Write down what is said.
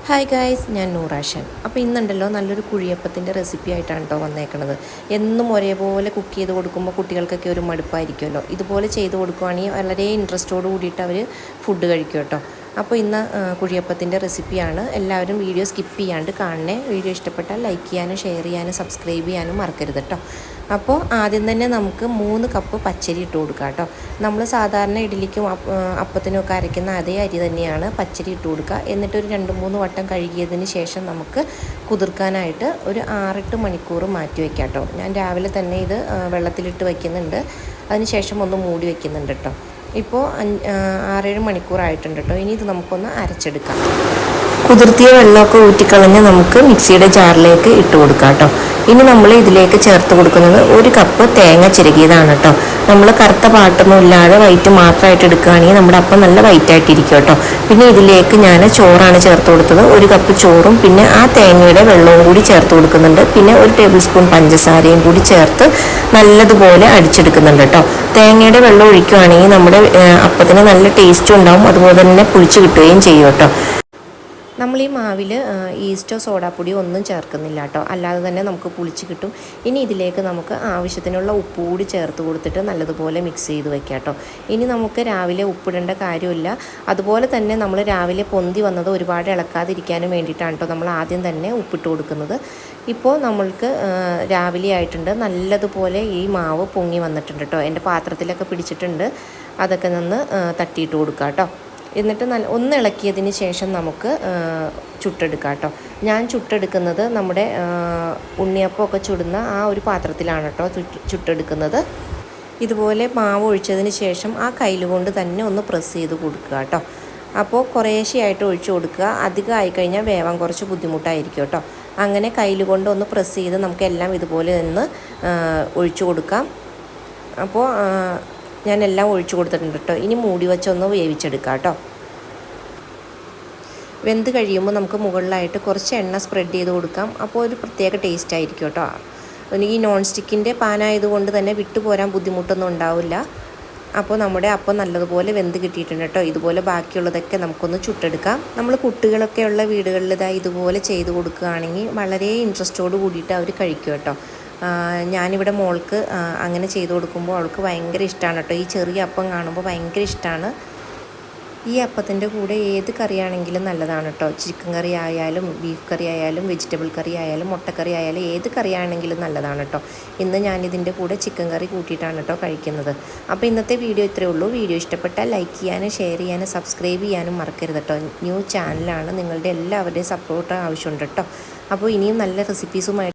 Hi guys, ഞാൻ നൂറാഷൻ. അപ്പോൾ ഇന്നുണ്ടല്ലോ നല്ലൊരു കുഴിയപ്പത്തിൻ്റെ റെസിപ്പി ആയിട്ടാണ് കേട്ടോ വന്നേക്കണത്. എന്നും ഒരേപോലെ കുക്ക് ചെയ്ത് കൊടുക്കുമ്പോൾ കുട്ടികൾക്കൊക്കെ ഒരു മടുപ്പായിരിക്കുമല്ലോ. ഇതുപോലെ ചെയ്ത് കൊടുക്കുകയാണെങ്കിൽ വളരെ ഇൻട്രസ്റ്റോട് കൂടിയിട്ട് അവർ ഫുഡ് കഴിക്കും കേട്ടോ. അപ്പോൾ ഇന്ന് കുഴിയപ്പത്തിൻ്റെ റെസിപ്പിയാണ്. എല്ലാവരും വീഡിയോ സ്കിപ്പ് ചെയ്യാണ്ട് കാണണേ. വീഡിയോ ഇഷ്ടപ്പെട്ടാൽ ലൈക്ക് ചെയ്യാനും ഷെയർ ചെയ്യാനും സബ്സ്ക്രൈബ് ചെയ്യാനും മറക്കരുത് കേട്ടോ. അപ്പോൾ ആദ്യം തന്നെ നമുക്ക് 3 കപ്പ് പച്ചരി ഇട്ട് കൊടുക്കാം കേട്ടോ. നമ്മൾ സാധാരണ ഇഡ്ഡലിക്കും അപ്പത്തിനും ഒക്കെ അരയ്ക്കുന്ന അതേ അരി തന്നെയാണ് പച്ചരി ഇട്ട് കൊടുക്കുക. എന്നിട്ടൊരു 2-3 വട്ടം കഴുകിയതിന് ശേഷം നമുക്ക് കുതിർക്കാനായിട്ട് ഒരു 6-8 മണിക്കൂർ മാറ്റി വയ്ക്കാം കേട്ടോ. ഞാൻ രാവിലെ തന്നെ ഇത് വെള്ളത്തിലിട്ട് വയ്ക്കുന്നുണ്ട്. അതിന് ശേഷം ഒന്ന് മൂടി വയ്ക്കുന്നുണ്ട് കേട്ടോ. ഇപ്പോൾ 6-7 മണിക്കൂറായിട്ടുണ്ട് കേട്ടോ. ഇനി ഇത് നമുക്കൊന്ന് അരച്ചെടുക്കാം. കുതിർത്തിയ വെള്ളമൊക്കെ ഊറ്റിക്കളഞ്ഞ് നമുക്ക് മിക്സിയുടെ ജാറിലേക്ക് ഇട്ട് കൊടുക്കാം കേട്ടോ. ഇനി നമ്മൾ ഇതിലേക്ക് ചേർത്ത് കൊടുക്കുന്നത് 1 കപ്പ് തേങ്ങ ചിരകിയതാണ് കേട്ടോ. നമ്മൾ കറുത്ത പാട്ടൊന്നും ഇല്ലാതെ വൈറ്റ് മാത്രമായിട്ട് എടുക്കുകയാണെങ്കിൽ നമ്മുടെ അപ്പം നല്ല വൈറ്റായിട്ടിരിക്കും കേട്ടോ. പിന്നെ ഇതിലേക്ക് ഞാൻ ചോറാണ് ചേർത്ത് കൊടുത്തത്. 1 കപ്പ് ചോറും പിന്നെ ആ തേങ്ങയുടെ വെള്ളവും കൂടി ചേർത്ത് കൊടുക്കുന്നുണ്ട്. പിന്നെ 1 ടേബിൾ സ്പൂൺ പഞ്ചസാരയും കൂടി ചേർത്ത് നല്ലതുപോലെ അടിച്ചെടുക്കുന്നുണ്ട് കേട്ടോ. തേങ്ങയുടെ വെള്ളം ഒഴിക്കുകയാണെങ്കിൽ നമ്മുടെ അപ്പത്തിന് നല്ല ടേസ്റ്റും ഉണ്ടാവും, അതുപോലെ തന്നെ പുളിച്ച് കിട്ടുകയും ചെയ്യും കേട്ടോ. നമ്മൾ ഈ മാവിൽ ഈസ്റ്റോ സോഡാപ്പൊടിയോ ഒന്നും ചേർക്കുന്നില്ല കേട്ടോ. അല്ലാതെ തന്നെ നമുക്ക് പുളിച്ച് കിട്ടും. ഇനി ഇതിലേക്ക് നമുക്ക് ആവശ്യത്തിനുള്ള ഉപ്പ് കൂടി ചേർത്ത് കൊടുത്തിട്ട് നല്ലതുപോലെ മിക്സ് ചെയ്ത് വയ്ക്കാം കേട്ടോ. ഇനി നമുക്ക് രാവിലെ ഉപ്പിടേണ്ട കാര്യമില്ല. അതുപോലെ തന്നെ നമ്മൾ രാവിലെ പൊന്തി വന്നത് ഒരുപാട് ഇളക്കാതിരിക്കാനും വേണ്ടിയിട്ടാണ് കേട്ടോ നമ്മൾ ആദ്യം തന്നെ ഉപ്പിട്ട് കൊടുക്കുന്നത്. ഇപ്പോൾ നമ്മൾക്ക് രാവിലെ ആയിട്ടുണ്ട്. നല്ലതുപോലെ ഈ മാവ് പൊങ്ങി വന്നിട്ടുണ്ട് കേട്ടോ. എൻ്റെ പാത്രത്തിലൊക്കെ പിടിച്ചിട്ടുണ്ട്. അതൊക്കെ നിന്ന് തട്ടിയിട്ട് കൊടുക്കാം കേട്ടോ. എന്നിട്ട് ഒന്ന് ഇളക്കിയതിന് ശേഷം നമുക്ക് ചുട്ടെടുക്കാം കേട്ടോ. ഞാൻ ചുട്ടെടുക്കുന്നത് നമ്മുടെ ഉണ്ണിയപ്പമൊക്കെ ചുടുന്ന ആ ഒരു പാത്രത്തിലാണ് കേട്ടോ ചുട്ടെടുക്കുന്നത്. ഇതുപോലെ മാവ് ഒഴിച്ചതിന് ശേഷം ആ കയ്യിൽ കൊണ്ട് തന്നെ ഒന്ന് പ്രസ് ചെയ്ത് കൊടുക്കുക കേട്ടോ. അപ്പോൾ കുറേശ്ശെയായിട്ട് ഒഴിച്ചു കൊടുക്കുക. അധികം ആയിക്കഴിഞ്ഞാൽ വേവാൻ കുറച്ച് ബുദ്ധിമുട്ടായിരിക്കും കേട്ടോ. അങ്ങനെ കയ്യിൽ കൊണ്ട് ഒന്ന് പ്രസ് ചെയ്ത് നമുക്കെല്ലാം ഇതുപോലെ ഒന്ന് ഒഴിച്ചു കൊടുക്കാം. അപ്പോൾ ഞാൻ എല്ലാം ഒഴിച്ചു കൊടുത്തിട്ടുണ്ട് കേട്ടോ. ഇനി മൂടി വെച്ചൊന്ന് വേവിച്ചെടുക്കാം കേട്ടോ. വെന്ത് കഴിയുമ്പോൾ നമുക്ക് മുകളിലായിട്ട് കുറച്ച് എണ്ണ സ്പ്രെഡ് ചെയ്ത് കൊടുക്കാം. അപ്പോൾ ഒരു പ്രത്യേക ടേസ്റ്റ് ആയിരിക്കും കേട്ടോ. ഈ നോൺ സ്റ്റിക്കിൻ്റെ പാനായതുകൊണ്ട് തന്നെ വിട്ടുപോരാൻ ബുദ്ധിമുട്ടൊന്നും ഉണ്ടാവില്ല. അപ്പോൾ നമ്മുടെ അപ്പം നല്ലതുപോലെ വെന്ത് കിട്ടിയിട്ടുണ്ട് കേട്ടോ. ഇതുപോലെ ബാക്കിയുള്ളതൊക്കെ നമുക്കൊന്ന് ചുട്ടെടുക്കാം. നമ്മൾ കുട്ടികളൊക്കെ ഉള്ള വീടുകളിൽ ഇതുപോലെ ചെയ്ത് കൊടുക്കുകയാണെങ്കിൽ വളരെ ഇൻട്രസ്റ്റോട് കൂടിയിട്ട് അവർ കഴിക്കും കേട്ടോ. ഞാനിവിടെ മോൾക്ക് അങ്ങനെ ചെയ്ത് കൊടുക്കുമ്പോൾ അവൾക്ക് ഭയങ്കര ഇഷ്ടമാണ് കേട്ടോ. ഈ ചെറിയ അപ്പം കാണുമ്പോൾ ഭയങ്കര ഇഷ്ടമാണ്. ഈ അപ്പത്തിൻ്റെ കൂടെ ഏത് കറിയാണെങ്കിലും നല്ലതാണ് കേട്ടോ. ചിക്കൻ കറി ആയാലും ബീഫ് കറി ആയാലും വെജിറ്റബിൾ കറി ആയാലും മുട്ടക്കറി ആയാലും ഏത് കറിയാണെങ്കിലും നല്ലതാണ് കേട്ടോ. ഇന്ന് ഞാനിതിൻ്റെ കൂടെ ചിക്കൻ കറി കൂട്ടിയിട്ടാണ് കേട്ടോ കഴിക്കുന്നത്. അപ്പോൾ ഇന്നത്തെ വീഡിയോ ഇത്രയേ ഉള്ളൂ. വീഡിയോ ഇഷ്ടപ്പെട്ടാൽ ലൈക്ക് ചെയ്യാനും ഷെയർ ചെയ്യാനും സബ്സ്ക്രൈബ് ചെയ്യാനും മറക്കരുത് കേട്ടോ. ന്യൂ ചാനലാണ്. നിങ്ങളുടെ എല്ലാവരുടെയും സപ്പോർട്ട് ആവശ്യമുണ്ട് കേട്ടോ. അപ്പോൾ ഇനിയും നല്ല റെസിപ്പീസുമായിട്ട്